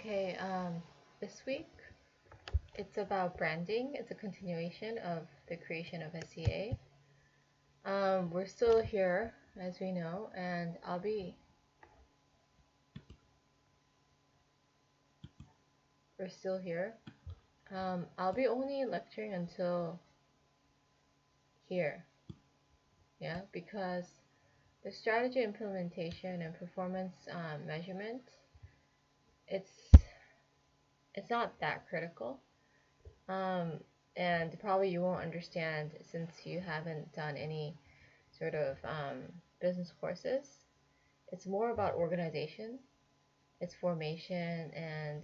Okay, this week it's about branding. It's a continuation of the creation of SEA. We're still here, as we know, and we're still here. I'll be only lecturing until here, yeah, because the strategy implementation and performance measurement, it's it's not that critical. Um, and probably you won't understand since you haven't done any sort of business courses. It's more about organization, its formation, and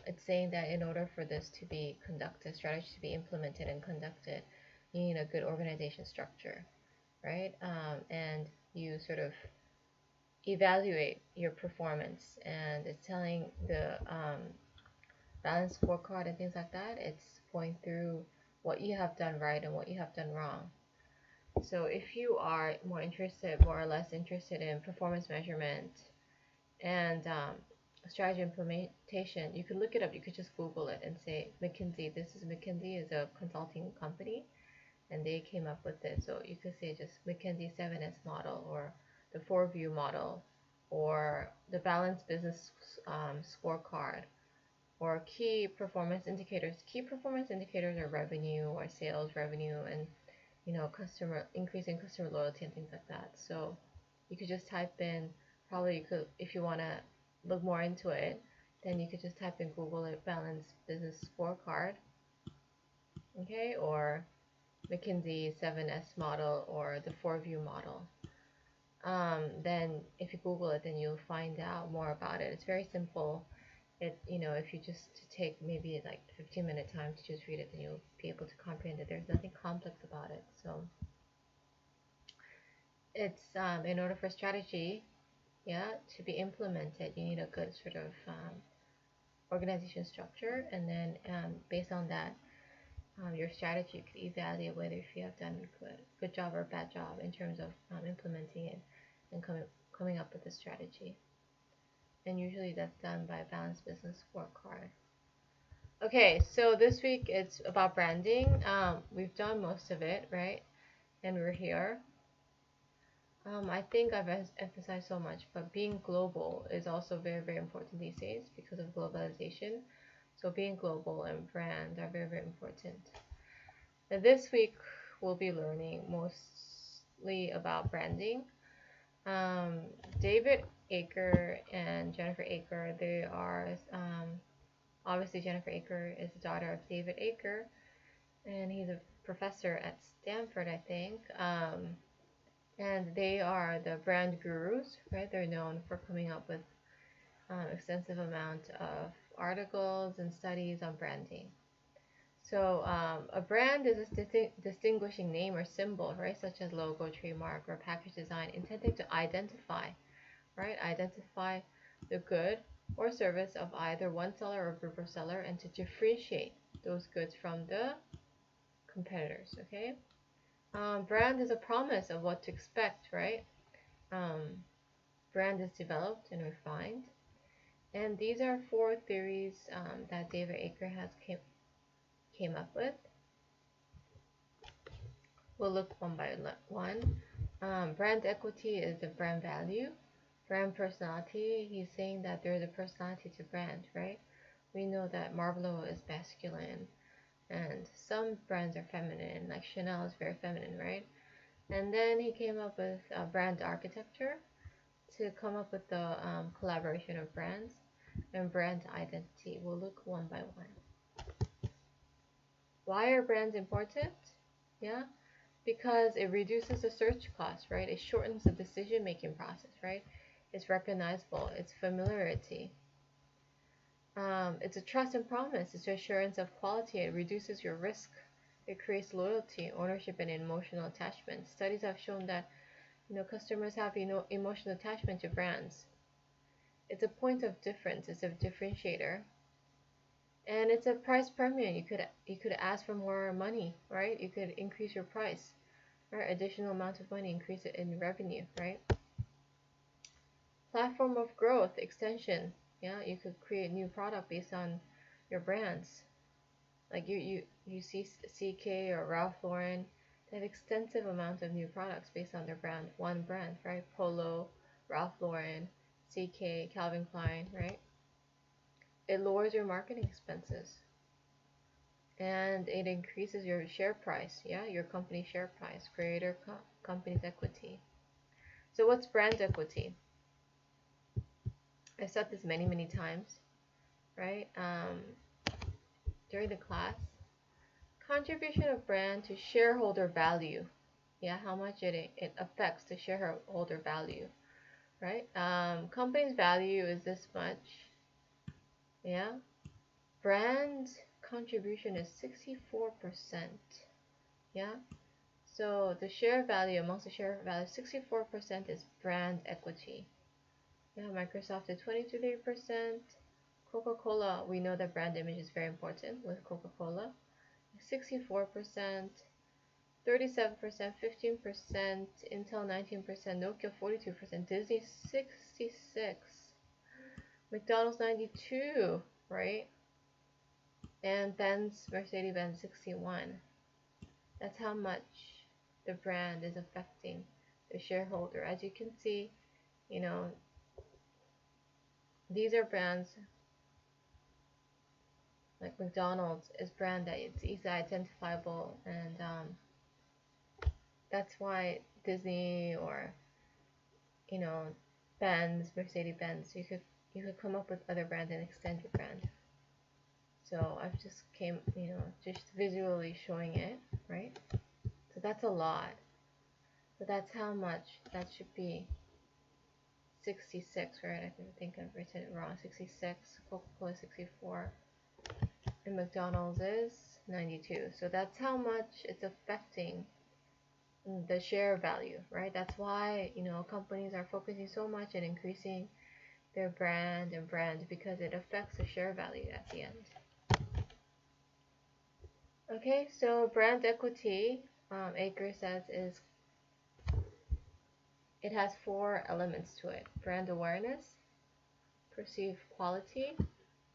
it's saying that in order for this to be conducted, strategy to be implemented and conducted, you need a good organization structure, right? And you sort of evaluate your performance, and it's telling the balance scorecard and things like that. It's going through what you have done right and what you have done wrong. So if you are more or less interested in performance measurement and strategy implementation, you could look it up. You could just Google it and say McKinsey. McKinsey is a consulting company, and they came up with it. So you could say just McKinsey 7S model or the 4-view model or the balanced business scorecard or key performance indicators. Key performance indicators are revenue or sales revenue and customer increasing customer loyalty and things like that. So you could just type in, probably you could, if you want to look more into it, then you could just type in Google it, balanced business scorecard, okay, or McKinsey 7S model or the 4-view model. Then if you Google it, then you'll find out more about it. It's very simple. If you just take maybe like 15-minute time to just read it, then you'll be able to comprehend it. There's nothing complex about it. So it's in order for strategy, yeah, to be implemented, you need a good sort of organization structure, and then based on that, your strategy, you could evaluate whether if you have done a good job or a bad job in terms of implementing it and coming up with a strategy. And usually that's done by a balanced business scorecard. Okay, so this week it's about branding. We've done most of it, right? And we're here. I think I've emphasized so much, but being global is also very, very important these days because of globalization. So being global and brand are very, very important. Now this week we'll be learning mostly about branding. David Aker and Jennifer Aker, they are obviously Jennifer Aker is the daughter of David Aker, and he's a professor at Stanford, I think. And they are the brand gurus, right? They're known for coming up with extensive amount of articles and studies on branding. So a brand is a distinguishing name or symbol, right, such as logo, trademark, or package design, intended to identify, right, identify the good or service of either one seller or group of seller, and to differentiate those goods from the competitors. Okay. Brand is a promise of what to expect, right? Brand is developed and refined. And these are 4 theories that David Aker has came up with. We'll look one by one. Brand equity is the brand value. Brand personality, he's saying that there's a personality to brand, right? We know that Marlboro is masculine, and some brands are feminine, like Chanel is very feminine, right? And then he came up with brand architecture to come up with the collaboration of brands and brand identity. We'll look one by one. Why are brands important? Yeah, because it reduces the search cost, right? It shortens the decision-making process, right? It's recognizable. It's familiarity. It's a trust and promise. It's assurance of quality. It reduces your risk. It creates loyalty, ownership, and emotional attachment. Studies have shown that customers have emotional attachment to brands. It's a point of difference. It's a differentiator, and it's a price premium. You could ask for more money, right? You could increase your price, right? Additional amount of money, increase it in revenue, right? Platform of growth, extension. Yeah, you could create new product based on your brands. Like you see CK or Ralph Lauren, they have extensive amount of new products based on their brand, one brand, right? Polo, Ralph Lauren, CK, Calvin Klein, right? It lowers your marketing expenses and it increases your share price, yeah, your company share price, greater company's equity. So what's brand equity? I've said this many times, right? During the class, contribution of brand to shareholder value. Yeah, how much it affects the shareholder value, right? Company's value is this much. Yeah, brand contribution is 64%. Yeah, so the share value amongst the share value, 64% is brand equity. Yeah, Microsoft is 23%. Coca-Cola, we know that brand image is very important with Coca-Cola. 64%, 37%, 15%, Intel 19%, Nokia 42%, Disney 66%, McDonald's 92%, right? And Benz, Mercedes-Benz 61%. That's how much the brand is affecting the shareholder. As you can see, you know, these are brands like McDonald's is brand that it's easily identifiable, and that's why Disney or Benz, Mercedes-Benz, you could come up with other brands and extend your brand. So I've just just visually showing it, right? So that's a lot. So that's how much that should be. 66, right? I think I've written it wrong. 66, Coca-Cola 64, and McDonald's is 92. So that's how much it's affecting the share value, right? That's why companies are focusing so much on increasing their brand and brand, because it affects the share value at the end. Okay, so brand equity, Aker says, it has 4 elements to it: brand awareness, perceived quality,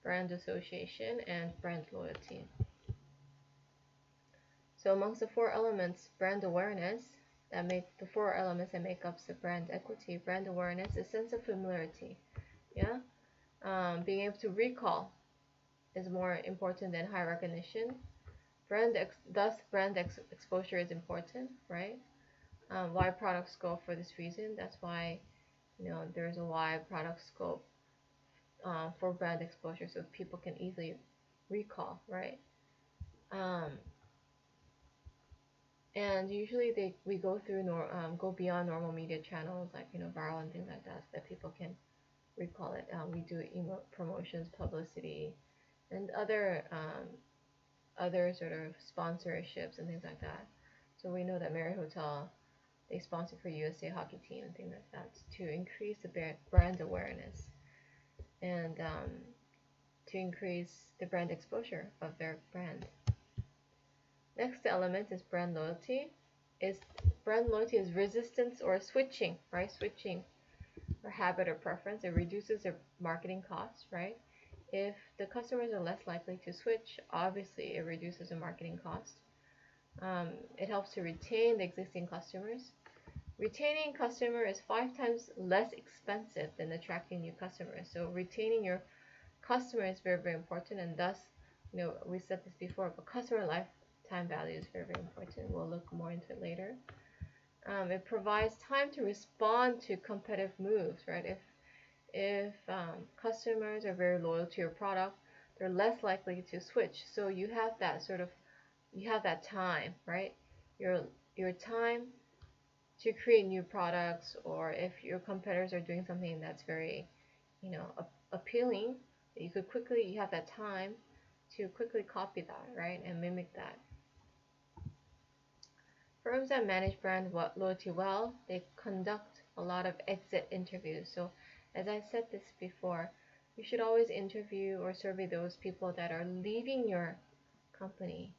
brand association, and brand loyalty. So amongst the 4 elements, brand awareness, the 4 elements that make up the brand equity. Brand awareness is sense of familiarity. Yeah, being able to recall is more important than high recognition. Thus brand exposure is important, right? Why product scope for this reason. That's why there's a wide product scope for brand exposure, so people can easily recall, right? And usually we go through go beyond normal media channels like viral and things like that, so that people can recall it. We do email promotions, publicity, and other sort of sponsorships and things like that. So we know that Marriott Hotel, they sponsor for USA hockey team and things like that to increase the brand awareness and to increase the brand exposure of their brand. Next element is brand loyalty. Brand loyalty is resistance or switching, right? Switching or habit or preference. It reduces their marketing costs, right? If the customers are less likely to switch, obviously it reduces the marketing cost. It helps to retain the existing customers. Retaining customer is 5 times less expensive than attracting new customers. So retaining your customer is very important, and thus, we said this before, but customer lifetime value is very important. We'll look more into it later. It provides time to respond to competitive moves, right? If customers are very loyal to your product, they're less likely to switch. So you have that time, right? Your time to create new products, or if your competitors are doing something that's very, appealing, you have that time to quickly copy that, right, and mimic that. Firms that manage brand loyalty well, they conduct a lot of exit interviews. So as I said this before, you should always interview or survey those people that are leaving your company.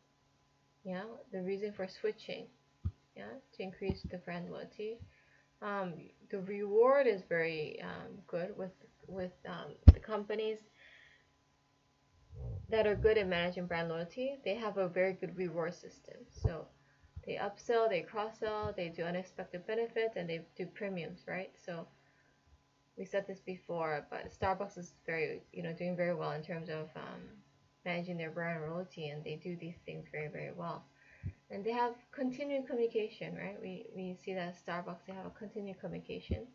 Yeah, the reason for switching, yeah, to increase the brand loyalty. Um, the reward is very good with the companies that are good at managing brand loyalty. They have a very good reward system. So they upsell, they cross sell, they do unexpected benefits, and they do premiums, right? So we said this before, but Starbucks is very, doing very well in terms of managing their brand loyalty, and they do these things very, very well. And they have continued communication, right? We see that at Starbucks, they have a continued communication,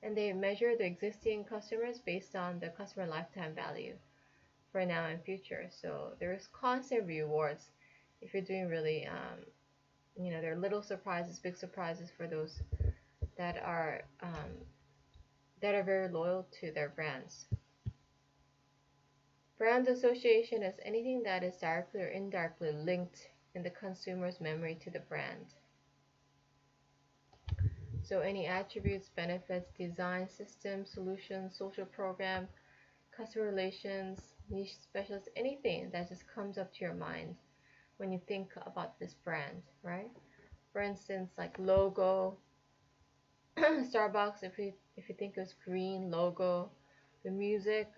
and they measure the existing customers based on the customer lifetime value for now and future. So there's constant rewards if you're doing really, there are little surprises, big surprises for those that are very loyal to their brands. Brand association is anything that is directly or indirectly linked in the consumer's memory to the brand. So any attributes, benefits, design, system, solution, social program, customer relations, niche specialist, anything that just comes up to your mind when you think about this brand, right? For instance, like logo, Starbucks, if you think it was green logo, the music,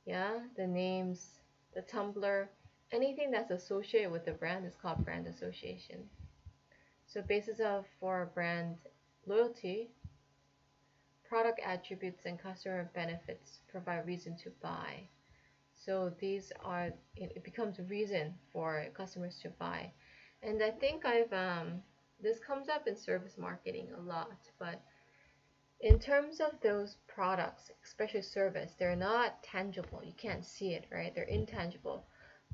yeah, the names, the tumbler, anything that's associated with the brand is called brand association. So basis of for brand loyalty, product attributes and customer benefits provide reason to buy. So these are, it becomes a reason for customers to buy. And I think this comes up in service marketing a lot, but in terms of those products, especially service, they're not tangible. You can't see it, right? They're intangible.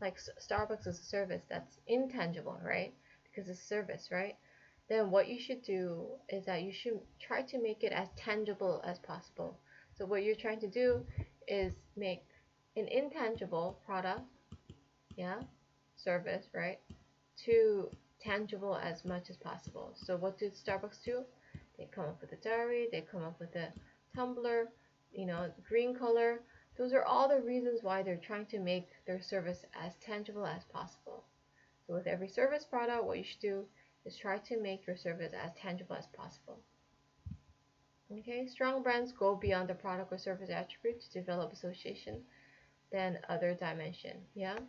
Like Starbucks is a service that's intangible, right? Because it's service, right? Then what you should do is that you should try to make it as tangible as possible. So what you're trying to do is make an intangible product, yeah, service, right, to tangible as much as possible. So what did Starbucks do? They come up with a diary, they come up with a tumbler, green color. Those are all the reasons why they're trying to make their service as tangible as possible. So with every service product, what you should do is try to make your service as tangible as possible. Okay, strong brands go beyond the product or service attribute to develop association than other dimension. Yeah,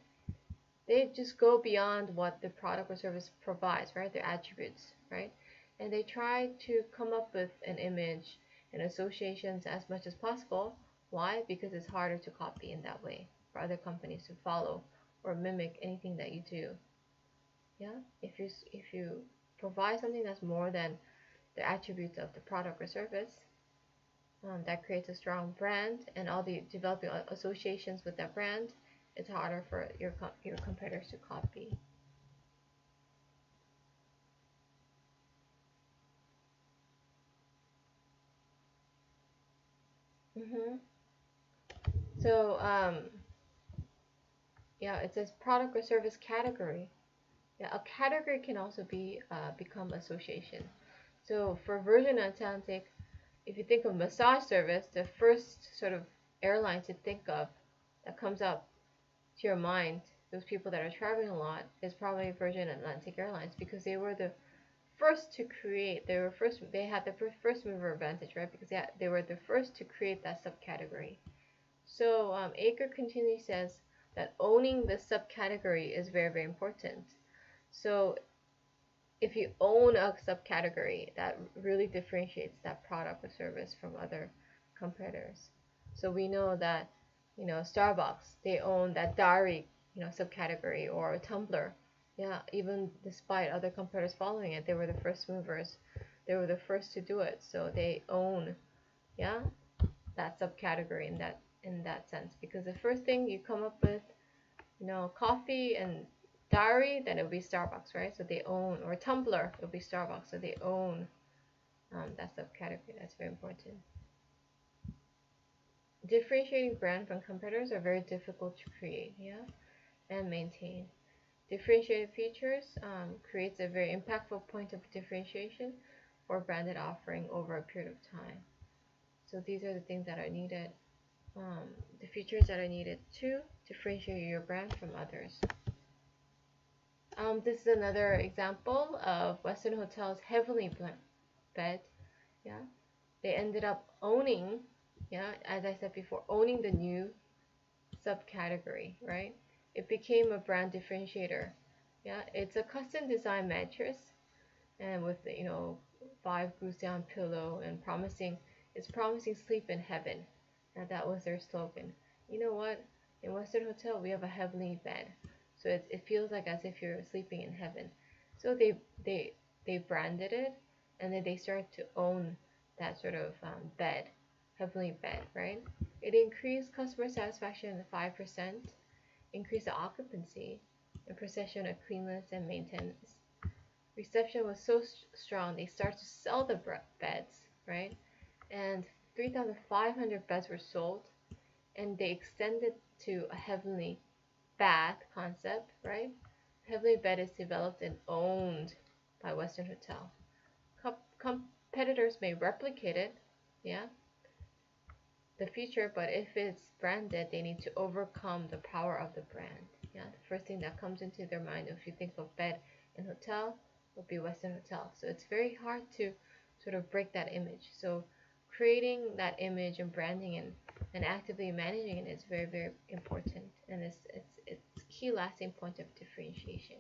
they just go beyond what the product or service provides, right? Their attributes, right? And they try to come up with an image and associations as much as possible. Why? Because it's harder to copy in that way for other companies to follow or mimic anything that you do. Yeah, if you provide something that's more than the attributes of the product or service, that creates a strong brand, and all the developing associations with that brand, it's harder for your competitors to copy. Mm-hmm. So yeah, it says product or service category. Yeah, a category can also be become association. So for Virgin Atlantic, if you think of massage service, the first sort of airline to think of that comes up to your mind, those people that are traveling a lot, is probably Virgin Atlantic Airlines, because they were the first to create. They had the first mover advantage, right? Because they were the first to create that subcategory. So Aker continually says that owning the subcategory is very, very important. So if you own a subcategory, that really differentiates that product or service from other competitors. So we know that, Starbucks, they own that diary, subcategory, or Tumblr. Yeah, even despite other competitors following it, they were the first movers. They were the first to do it. So they own, yeah, that subcategory in that sense. Because the first thing you come up with, coffee and diary, then it would be Starbucks, right? So they own, or Tumblr, it would be Starbucks. So they own that subcategory. That's very important. Differentiating brand from competitors are very difficult to create, yeah, and maintain. Differentiated features creates a very impactful point of differentiation for branded offering over a period of time. So these are the things that are needed, the features that are needed to differentiate your brand from others. This is another example of Westin Hotel's heavenly bed. Yeah, they ended up owning, yeah, as I said before, owning the new subcategory, right? It became a brand differentiator. Yeah, it's a custom design mattress, and with the, 5 goose down pillow and promising, it's promising sleep in heaven. And that was their slogan. You know what? In Western Hotel, we have a heavenly bed, so it feels like as if you're sleeping in heaven. So they branded it, and then they started to own that sort of bed, heavenly bed, right? It increased customer satisfaction to 5%, increased the occupancy, and perception of cleanliness and maintenance. Reception was so strong, they started to sell the beds, right? And 3,500 beds were sold, and they extended to a heavenly bath concept, right? Heavenly bed is developed and owned by Western Hotel. Competitors may replicate it, yeah, the feature, but if it's branded, they need to overcome the power of the brand. Yeah, the first thing that comes into their mind if you think of bed and hotel would be Western Hotel. So it's very hard to sort of break that image. So creating that image and branding and actively managing it is very, very important, and it's key lasting point of differentiation.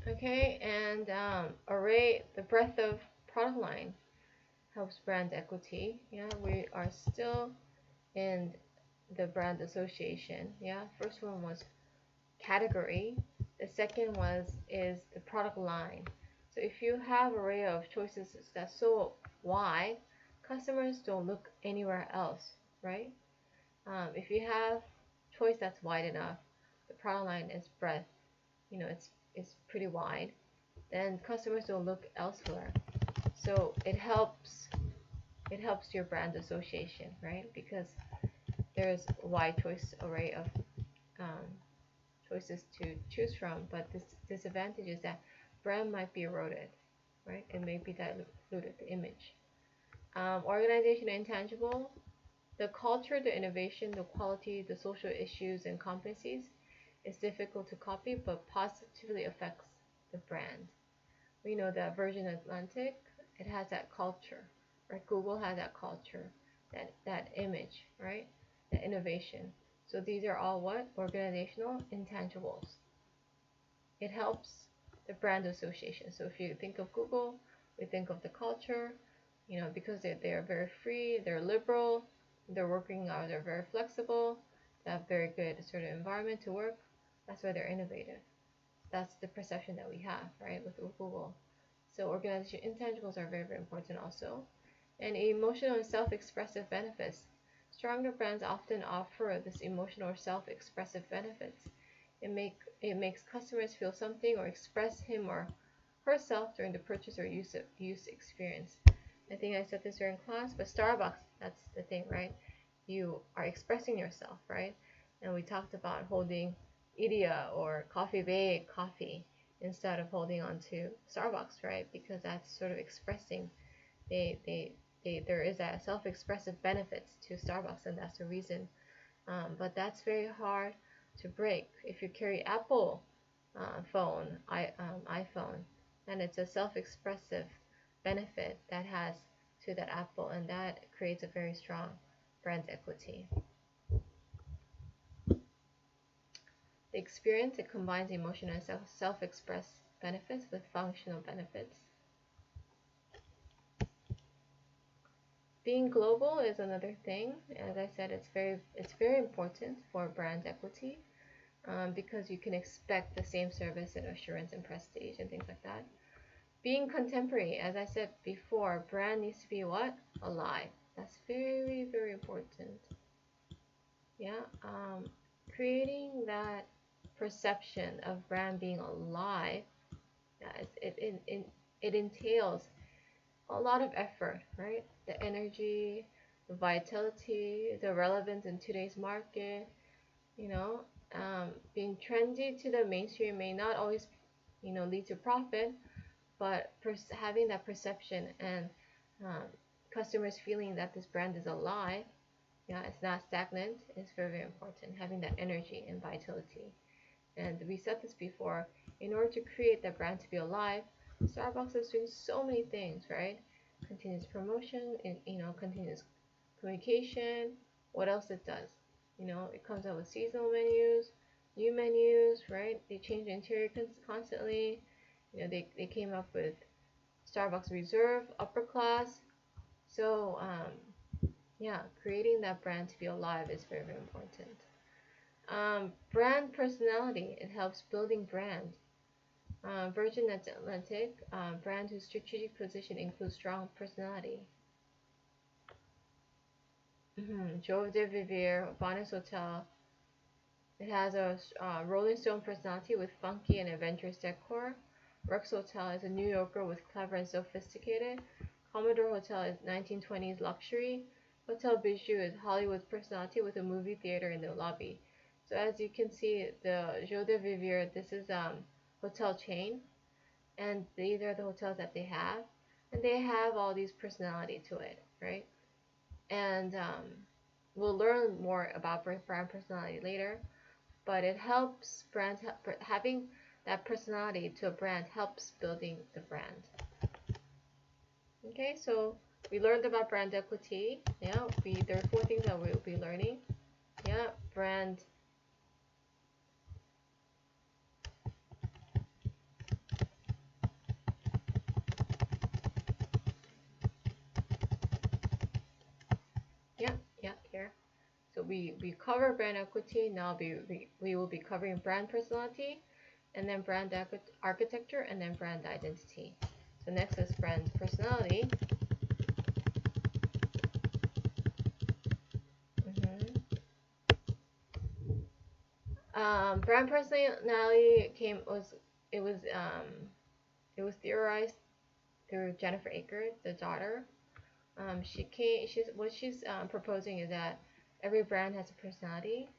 Okay, and array the breadth of product line helps brand equity. Yeah, we are still in the brand association. Yeah, first one was category. The second was is the product line. So if you have array of choices that's so wide, customers don't look anywhere else, right? If you have choice that's wide enough, the product line is breadth. It's pretty wide. Then customers don't look elsewhere. So it helps your brand association, right? Because there's a wide choice array of um, choices to choose from, but this disadvantage is that brand might be eroded, right? It may be diluted, the image. Organization intangible, the culture, the innovation, the quality, the social issues and competencies is difficult to copy, but positively affects the brand. We know that Virgin Atlantic, it has that culture, right? Google has that culture, that image, right? That innovation. So these are all what? Organizational intangibles. It helps the brand association. So if you think of Google, we think of the culture, because they are very free, they're liberal, they're working hours are very flexible, they have very good sort of environment to work. That's why they're innovative. That's the perception that we have, right, with Google. So organization intangibles are very, very important also. And emotional and self-expressive benefits. Stronger brands often offer this emotional or self-expressive benefits. It makes customers feel something or express him or herself during the purchase or use experience. I think I said this during class, but Starbucks, that's the thing, right? You are expressing yourself, right? And we talked about holding Idia or Coffee Bay coffee instead of holding on to Starbucks, right? Because that's sort of expressing. There is a self-expressive benefits to Starbucks, and that's the reason. But that's very hard to break. If you carry Apple iPhone, then it's a self-expressive benefit that has to that Apple, and that creates a very strong brand equity. The experience, it combines emotional and self-expressed benefits with functional benefits. Being global is another thing. As I said, it's very important for brand equity, because you can expect the same service and assurance and prestige and things like that. Being contemporary, as I said before, brand needs to be what? Alive. That's very, very important. Yeah, creating that perception of brand being alive, yeah, it entails a lot of effort, right? The energy, the vitality, the relevance in today's market, you know, being trendy to the mainstream may not always, lead to profit, but having that perception and um, customers feeling that this brand is alive, Yeah, it's not stagnant. It's very, very important. Having that energy and vitality. And we said this before. In order to create the brand to be alive, Starbucks is doing so many things, right? Continuous promotion, and continuous communication. What else it does? It comes out with seasonal menus, new menus, right? They change the interior constantly. They came up with Starbucks Reserve, upper class. So yeah, creating that brand to be alive is very, very important. Brand personality, it helps building brand. Virgin Atlantic, brand whose strategic position includes strong personality. Jove de Vivier, Bonnes Hotel, it has a Rolling Stone personality with funky and adventurous decor. Rex Hotel is a New Yorker with clever and sophisticated. Commodore Hotel is 1920s luxury. Hotel Bijou is Hollywood personality with a movie theater in the lobby. So as you can see, the Jeux de Vivier, this is hotel chain, and these are the hotels that they have, and they have all these personality to it, right? And we'll learn more about brand personality later, but it helps brands having that personality to a brand helps building the brand. Okay, so we learned about brand equity. Yeah, there are 4 things that we'll be learning. Yeah, brand. Yeah, yeah, here. So we cover brand equity. Now we will be covering brand personality, and then brand architecture, and then brand identity. So next is brand personality. Brand personality it was it was theorized through Jennifer Aker, the daughter. What she's proposing is that every brand has a personality,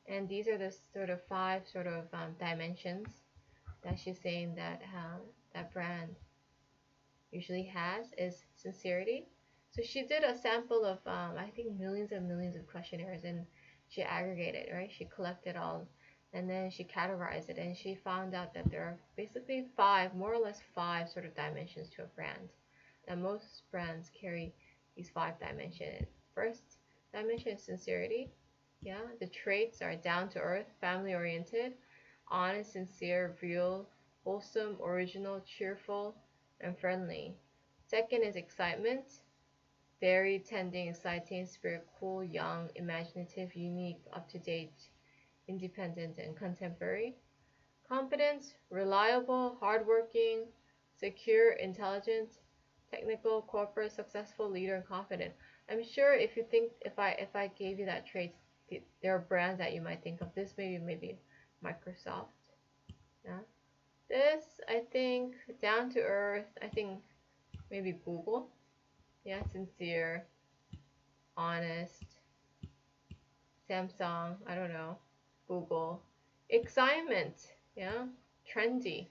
and these are the sort of 5 sort of dimensions that she's saying that that brand usually has is sincerity. So she did a sample of I think millions and millions of questionnaires, and she aggregated, right? She collected all, and then she categorized it, and she found out that there are basically 5, more or less 5 sort of dimensions to a brand. That most brands carry these 5 dimensions. First dimension is sincerity. Yeah, the traits are down to earth, family oriented, honest, sincere, real, wholesome, original, cheerful, and friendly. Second is excitement. Very tending, exciting, spirit, cool, young, imaginative, unique, up to date, independent, and contemporary. Competence, reliable, hardworking, secure, intelligent, technical, corporate, successful, leader, and confident. I'm sure if you think if I gave you that traits, there are brands that you might think of. This maybe Microsoft. Yeah. This I think down to earth. I think maybe Google. Yeah, sincere, honest. Samsung. I don't know. Google. Excitement. Yeah. Trendy.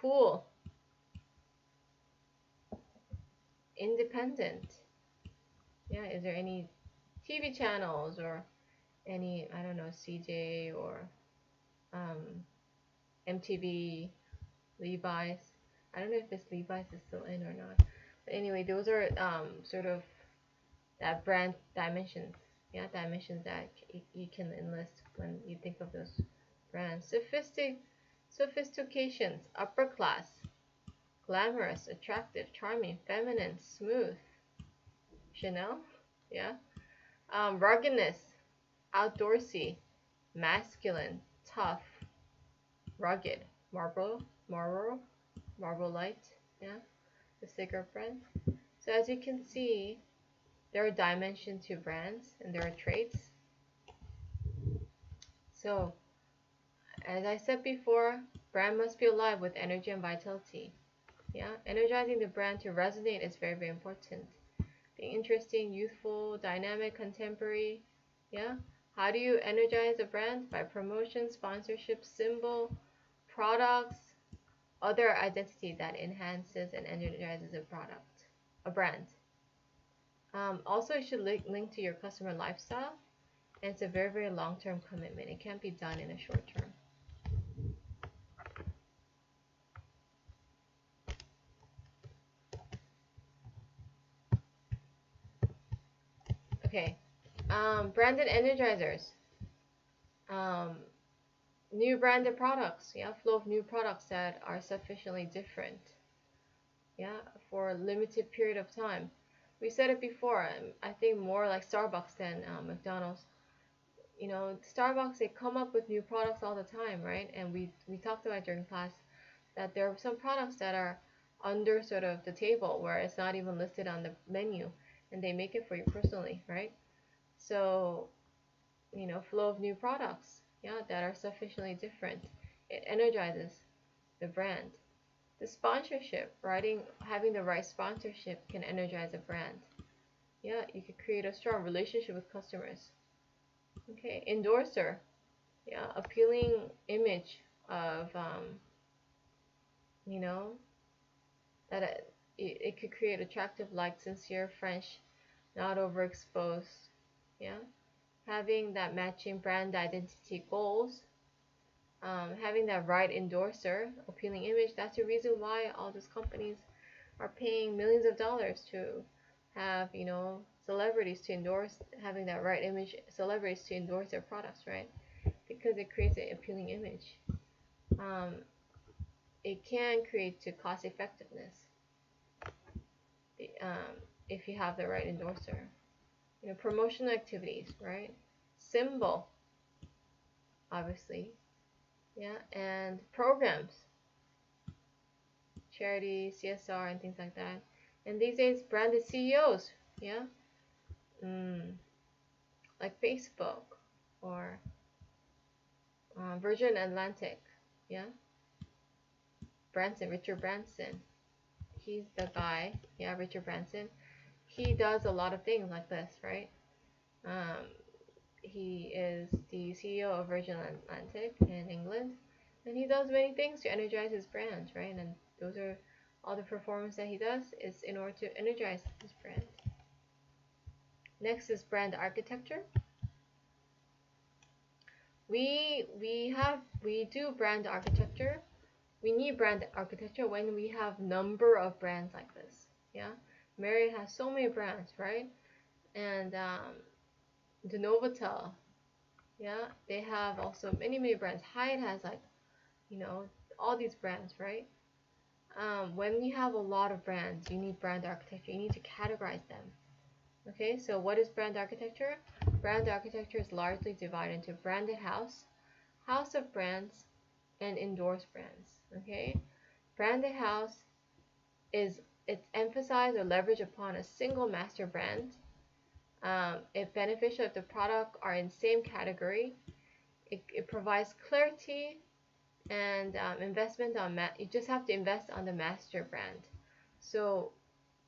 Cool. Independent. Yeah. Is there any TV channels or any, I don't know, CJ or um, MTV, Levi's? I don't know if this Levi's is still in or not. But anyway, those are sort of that brand dimensions. Yeah, dimensions that you can enlist when you think of those brands. Sophistications, upper class, glamorous, attractive, charming, feminine, smooth. Chanel, yeah. Ruggedness, outdoorsy, masculine, tough, rugged. Marlboro, Marlboro Light, yeah, the cigarette brand. So as you can see, there are dimensions to brands and there are traits. So as I said before, brand must be alive with energy and vitality. Yeah, energizing the brand to resonate is very, very important. Being interesting, youthful, dynamic, contemporary. Yeah. How do you energize a brand? By promotion, sponsorship, symbol, products, other identity that enhances and energizes a brand. Also, it should link to your customer lifestyle, and it's a very, very long-term commitment. It can't be done in a short term. Okay, branded energizers, um, new branded products, yeah, flow of new products that are sufficiently different, yeah, for a limited period of time. We said it before, I think more like Starbucks than McDonald's. You know, Starbucks, they come up with new products all the time, right? And we talked about during class that there are some products that are under sort of the table where it's not even listed on the menu, and they make it for you personally, right? So, you know, flow of new products, yeah, that are sufficiently different. It energizes the brand. The sponsorship, having the right sponsorship can energize a brand. Yeah, you could create a strong relationship with customers. Okay, endorser, yeah, appealing image of, you know, that it could create attractive, like sincere, French, not overexposed. Yeah, having that matching brand identity goals, having that right endorser, appealing image. That's the reason why all these companies are paying millions of dollars to have, you know, celebrities to endorse, having that right image, celebrities to endorse their products, right? Because it creates an appealing image. Um, it can create to cost effectiveness, um, if you have the right endorser. You know, promotional activities, right? Symbol, obviously, yeah, and programs, charity, CSR, and things like that. And these days, branded CEOs, yeah, like Facebook or Virgin Atlantic, yeah, Richard Branson. He's the guy, yeah, Richard Branson. He does a lot of things like this, right? Um, he is the CEO of Virgin Atlantic in England, and he does many things to energize his brand, right? And those are all the performance that he does is in order to energize his brand. Next is brand architecture. We do brand architecture. We need brand architecture when we have number of brands like this. Yeah, Marriott has so many brands, right? And the Novotel, yeah, they have also many brands. Hyatt has, like, you know, all these brands, right? When you have a lot of brands, you need brand architecture. You need to categorize them. Okay, so what is brand architecture? Brand architecture is largely divided into branded house, house of brands, and endorsed brands. Okay, branded house is it's emphasized or leveraged upon a single master brand. It's beneficial if the product are in same category. It provides clarity and investment on you just have to invest on the master brand. So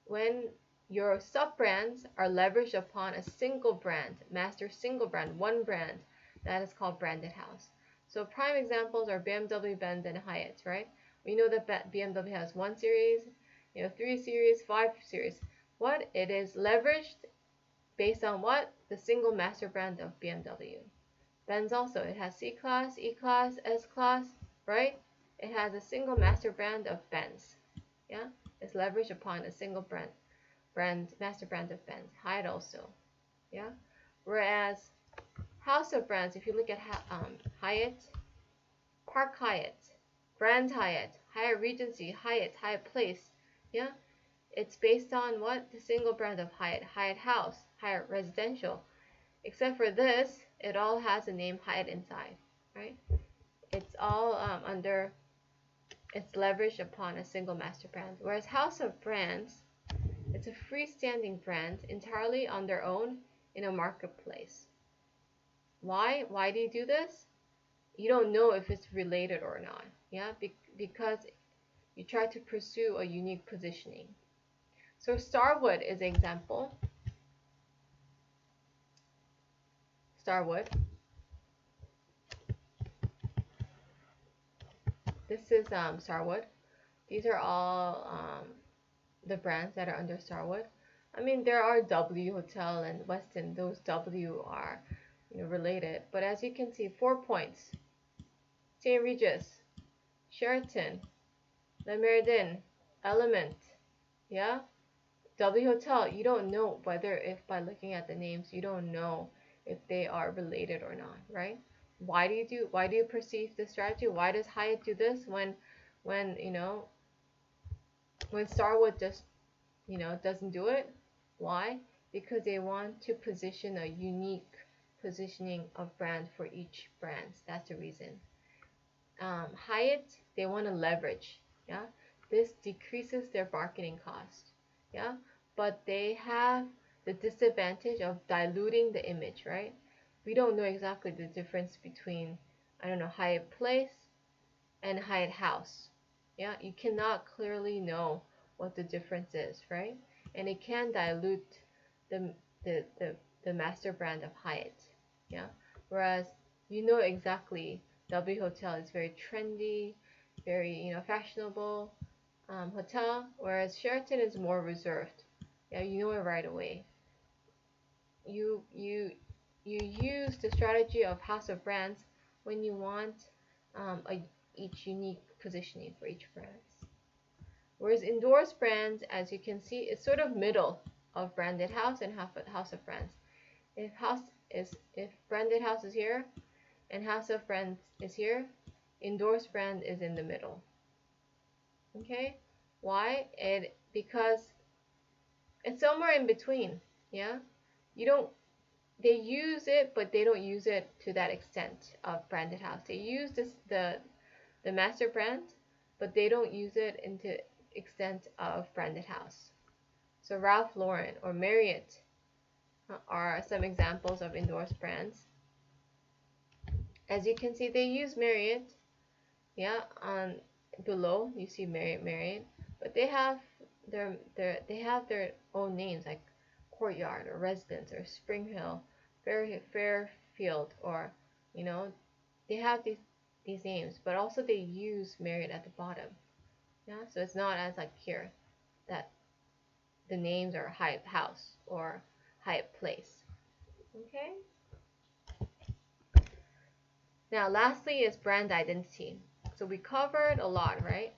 when your sub brands are leveraged upon a single brand, master single brand, one brand, that is called branded house. So prime examples are BMW, Benz, and Hyatt, right? We know that BMW has 1 series, 3 series, 5 series. What? It is leveraged based on what? The single master brand of BMW. Benz also, it has C-Class, E-Class, S-Class, right? It has a single master brand of Benz. Yeah, it's leveraged upon a single master brand of Benz. Hyatt also, yeah. Whereas house of brands, if you look at Hyatt, Park Hyatt, Grand Hyatt, Hyatt Regency, Hyatt Place, yeah, it's based on what? The single brand of Hyatt, Hyatt House, Hyatt Residential. Except for this, it all has the name Hyatt inside, right? It's all it's leveraged upon a single master brand. Whereas House of Brands, it's a freestanding brand entirely on their own in a marketplace. Why? Why do you do this? You don't know if it's related or not, yeah? Because you try to pursue a unique positioning. So Starwood is an example. Starwood. This is Starwood. These are all the brands that are under Starwood. I mean, there are W Hotel and Westin. Those W are, related. But as you can see, 4 points. St. Regis, Sheraton, Le Méridien, Element. Yeah? W Hotel, you don't know whether, if by looking at the names, you don't know if they are related or not, right? Why do you perceive this strategy? Why does Hyatt do this when when Starwood just doesn't do it? Why? Because they want to position a unique positioning of brand for each brand. That's the reason. Hyatt, they want to leverage. Yeah, this decreases their marketing cost. Yeah, but they have the disadvantage of diluting the image, right? We don't know exactly the difference between, I don't know, Hyatt Place and Hyatt House. Yeah, you cannot clearly know what the difference is, right? And it can dilute the the the, the master brand of Hyatt. Yeah, whereas you know exactly W Hotel is very trendy, very fashionable hotel, whereas Sheraton is more reserved. Yeah, you know it right away. You use the strategy of House of Brands when you want each unique positioning for each brand. Whereas endorsed brands, as you can see, it's sort of middle of branded house and House of Brands. If branded house is here and House of Brands is here, endorsed brand is in the middle. Okay, why? Because it's somewhere in between. Yeah, you don't. They use it, but they don't use it to that extent of branded house. They use the master brand, but they don't use it into extent of branded house. So Ralph Lauren or Marriott are some examples of endorsed brands. As you can see, they use Marriott. Yeah, on below you see Marriott, but they have their own names like Courtyard or Residence or Spring Hill, Fairfield, or they have these names, but also they use Marriott at the bottom. Yeah, so it's not as like here that the names are Hyatt House or Hyatt Place. Okay. Now, lastly is brand identity. So we covered a lot, right?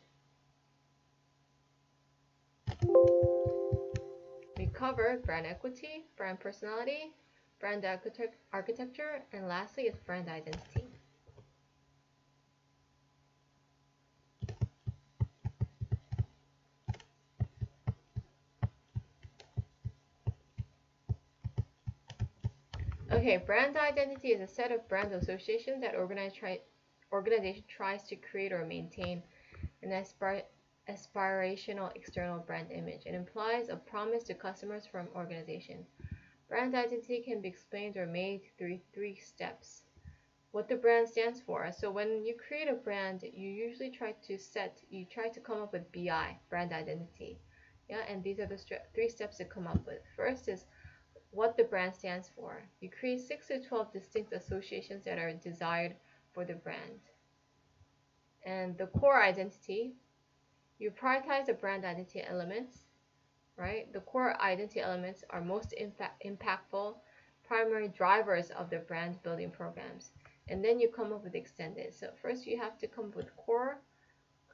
We covered brand equity, brand personality, brand architecture, and lastly is brand identity. Okay, brand identity is a set of brand associations that organization tries to create or maintain an aspirational external brand image. It implies a promise to customers from organization. Brand identity can be explained or made through 3 steps. What the brand stands for. So when you create a brand, you usually try to come up with BI, brand identity. Yeah, and these are the 3 steps to come up with. First is what the brand stands for. You create 6 to 12 distinct associations that are desired for the brand. And the core identity, you prioritize the brand identity elements, right? The core identity elements are most impactful primary drivers of the brand building programs. And then you come up with extended. So first you have to come up with core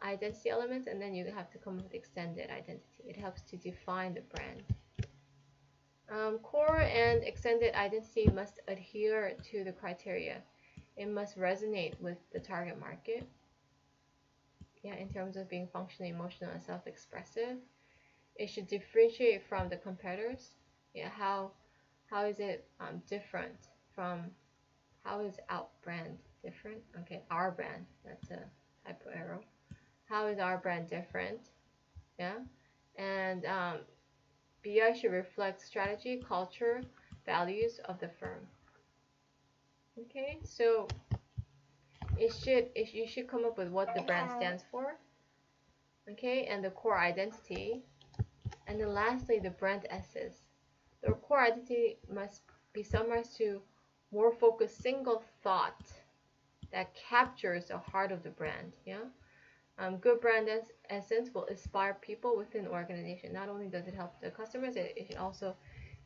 identity elements, and then you have to come up with extended identity. It helps to define the brand. Core and extended identity must adhere to the criteria. It must resonate with the target market. Yeah, in terms of being functionally emotional and self-expressive. It should differentiate from the competitors. Yeah, how is it different from, how is our brand different? Okay, our brand, that's a typo arrow. How is our brand different? Yeah, and BI should reflect strategy, culture, values of the firm. Okay, so you should come up with what the brand stands for. Okay, and the core identity. And then lastly, the brand essence. The core identity must be summarized to more focused single thought that captures the heart of the brand. Yeah, Good brand essence will inspire people within the organization. Not only does it help the customers, it also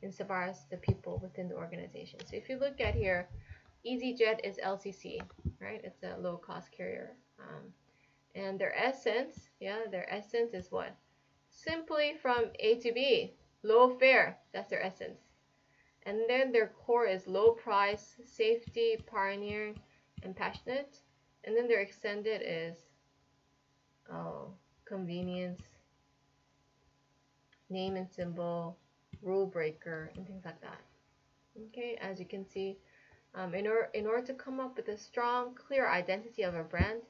inspires the people within the organization. So if you look at here, EasyJet is LCC, right? It's a low-cost carrier. And their essence, their essence is what? Simply from A to B, low fare. That's their essence. And then their core is low price, safety, pioneering, and passionate. And then their extended is convenience, name and symbol, rule breaker, and things like that. Okay, as you can see, in order to come up with a strong, clear identity of a brand,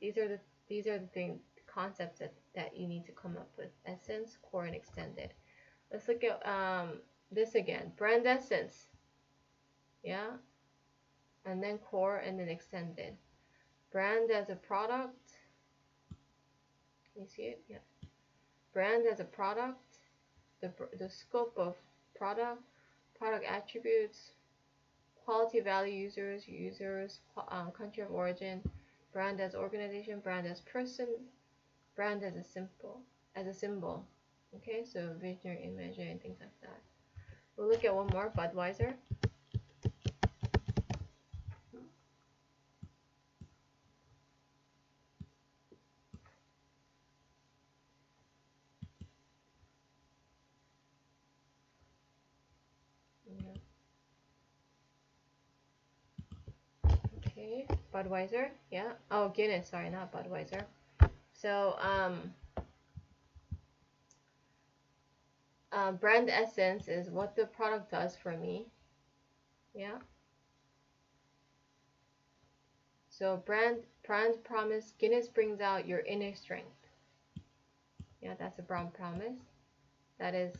these are the concepts that you need to come up with: essence, core, and extended. Let's look at this again: brand essence, yeah, and then core, and then extended. Brand as a product. You see it? Yeah. Brand as a product. The scope of product attributes, quality, value, users, country of origin, brand as organization, brand as person, brand as a symbol. Okay, so visionary, imagery, and things like that. We'll look at one more, Budweiser. Okay, Budweiser, yeah. Oh, Guinness, sorry, not Budweiser. So, brand essence is what the product does for me. Yeah. So brand promise, Guinness brings out your inner strength. Yeah, that's a brand promise. That is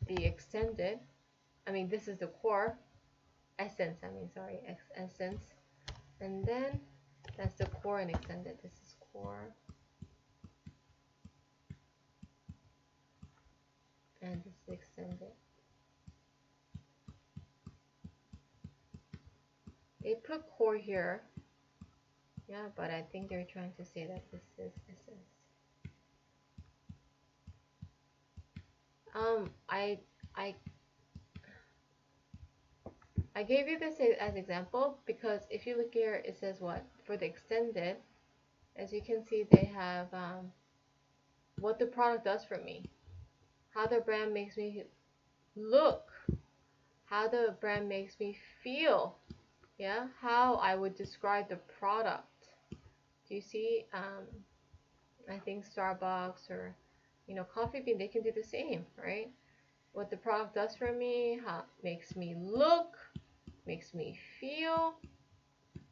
the extended. This is the core. Essence, essence. And then that's the core and extended. This is core. And this is extended. They put core here. Yeah, but I think they're trying to say that this is essence. I gave you this as example because if you look here, it says what? For the extended, as you can see, they have what the product does for me, how the brand makes me look, how the brand makes me feel, yeah, how I would describe the product. Do you see? I think Starbucks or Coffee Bean, they can do the same, right? What the product does for me, how it makes me look, makes me feel,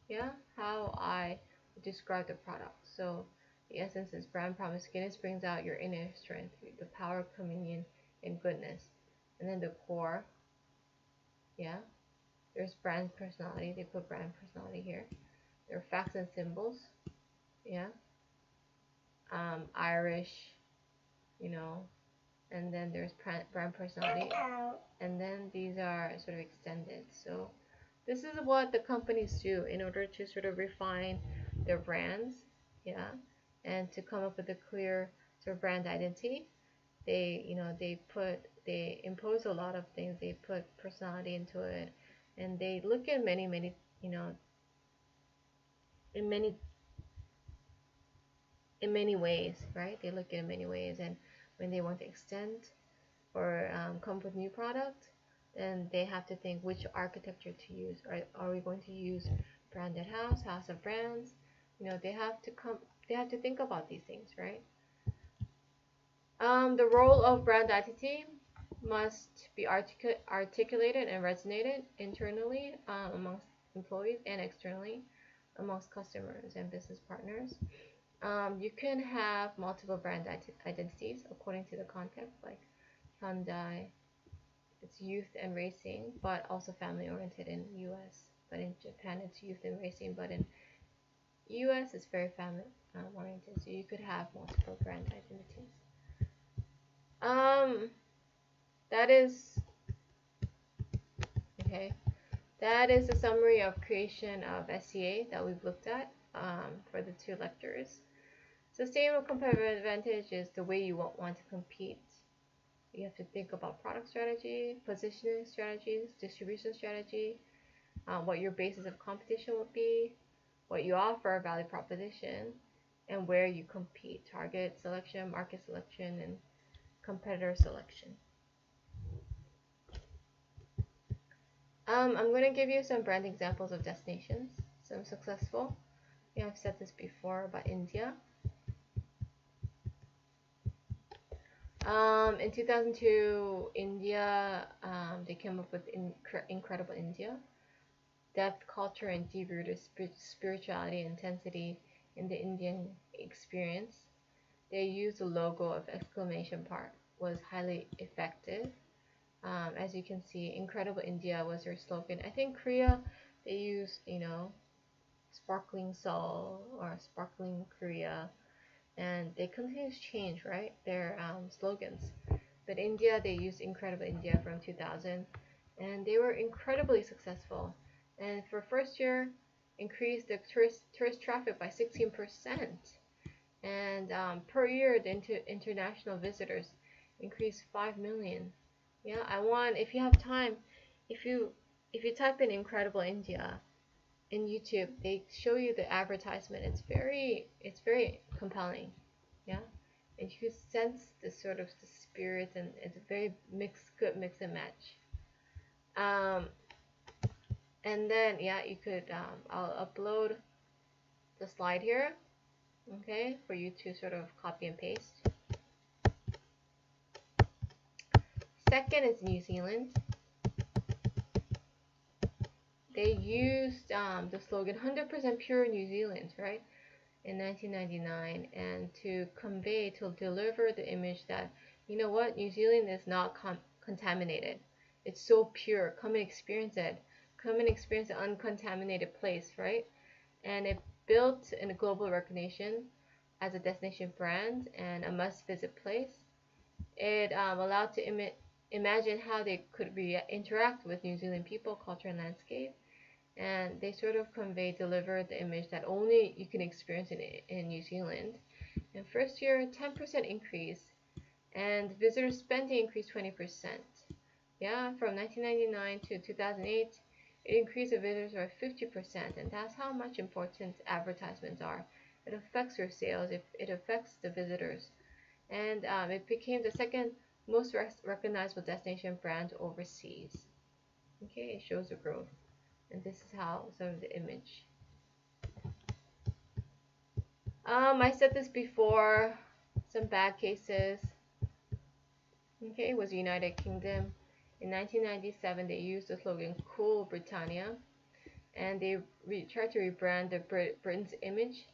yeah, how I describe the product. So the essence is brand promise. Guinness brings out your inner strength, the power of communion and goodness. And then the core, yeah, there's brand personality. They put brand personality here. There are facts and symbols, yeah, Irish, and then there's brand personality, and then these are sort of extended. So this is what the companies do in order to sort of refine their brands, yeah, and to come up with a clear sort of brand identity. They impose a lot of things. They put personality into it, and they look at many in many ways, right? They look in many ways, and when they want to extend or come up with new product, then they have to think which architecture to use. Are we going to use branded house of brands? They have to think about these things, right? The role of brand identity must be articulated and resonated internally amongst employees and externally amongst customers and business partners. You can have multiple brand identities according to the context, like Hyundai, it's youth and racing, but also family oriented in US. But in Japan, it's youth and racing, but in US, it's very family oriented. So you could have multiple brand identities. That is okay. That is a summary of creation of SEA that we've looked at for the 2 lectures. Sustainable competitive advantage is the way you want to compete. You have to think about product strategy, positioning strategies, distribution strategy, what your basis of competition would be, what you offer, value proposition, and where you compete, target selection, market selection, and competitor selection. I'm going to give you some brand examples of destinations, some successful. Yeah, I've said this before about India. In 2002, India, they came up with Incredible India. Depth, culture, and deep-rooted spirituality and intensity in the Indian experience. They used the logo of exclamation part was highly effective. As you can see, Incredible India was their slogan. I think Korea, they used, Sparkling Seoul or Sparkling Korea, and they continue to change, right, their slogans. But India, they used Incredible India from 2000, and they were incredibly successful. And for first year, increased the tourist traffic by 16%, and per year, the international visitors increased 5 million. Yeah, if you have time, if you type in Incredible India in YouTube, they show you the advertisement. It's very compelling. Yeah, and you sense the sort of the spirit, and it's a very good mix and match. And then yeah, you could I'll upload the slide here, okay, for you to sort of copy and paste. Second is New Zealand. They used the slogan 100% pure New Zealand, right, in 1999, and to deliver the image that, you know what, New Zealand is not contaminated. It's so pure. Come and experience it. Come and experience an uncontaminated place, right? And it built in a global recognition as a destination brand and a must-visit place. It allowed to imagine how they could interact with New Zealand people, culture, and landscape. And they sort of delivered the image that only you can experience in New Zealand. And first year, 10% increase, and visitor spending increased 20%. Yeah, from 1999 to 2008, it increased the visitors by 50%, and that's how much important advertisements are. It affects your sales, it affects the visitors, and it became the second most recognizable destination brand overseas. Okay, it shows the growth. And this is how some of the image. I said this before, some bad cases. Okay, it was United Kingdom. In 1997, they used the slogan Cool Britannia, and they tried to rebrand Britain's image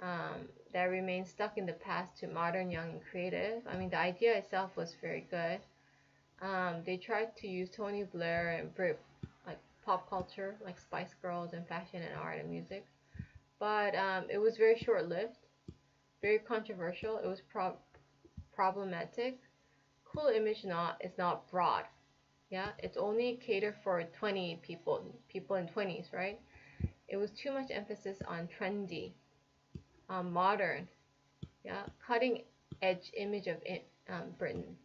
that remained stuck in the past to modern, young, and creative. I mean, the idea itself was very good. They tried to use Tony Blair and like pop culture, like Spice Girls, and fashion and art and music, but it was very short-lived, very controversial. It was problematic. Cool image is not broad. Yeah, it's only catered for 20 people in 20s, right? It was too much emphasis on trendy, modern, yeah, cutting edge image of Britain.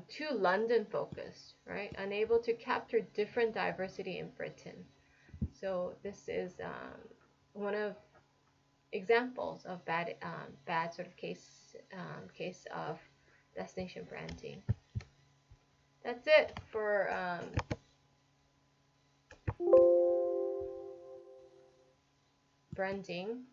Too London focused, right? Unable to capture different diversity in Britain. So this is one of examples of bad sort of case of destination branding. That's it for branding.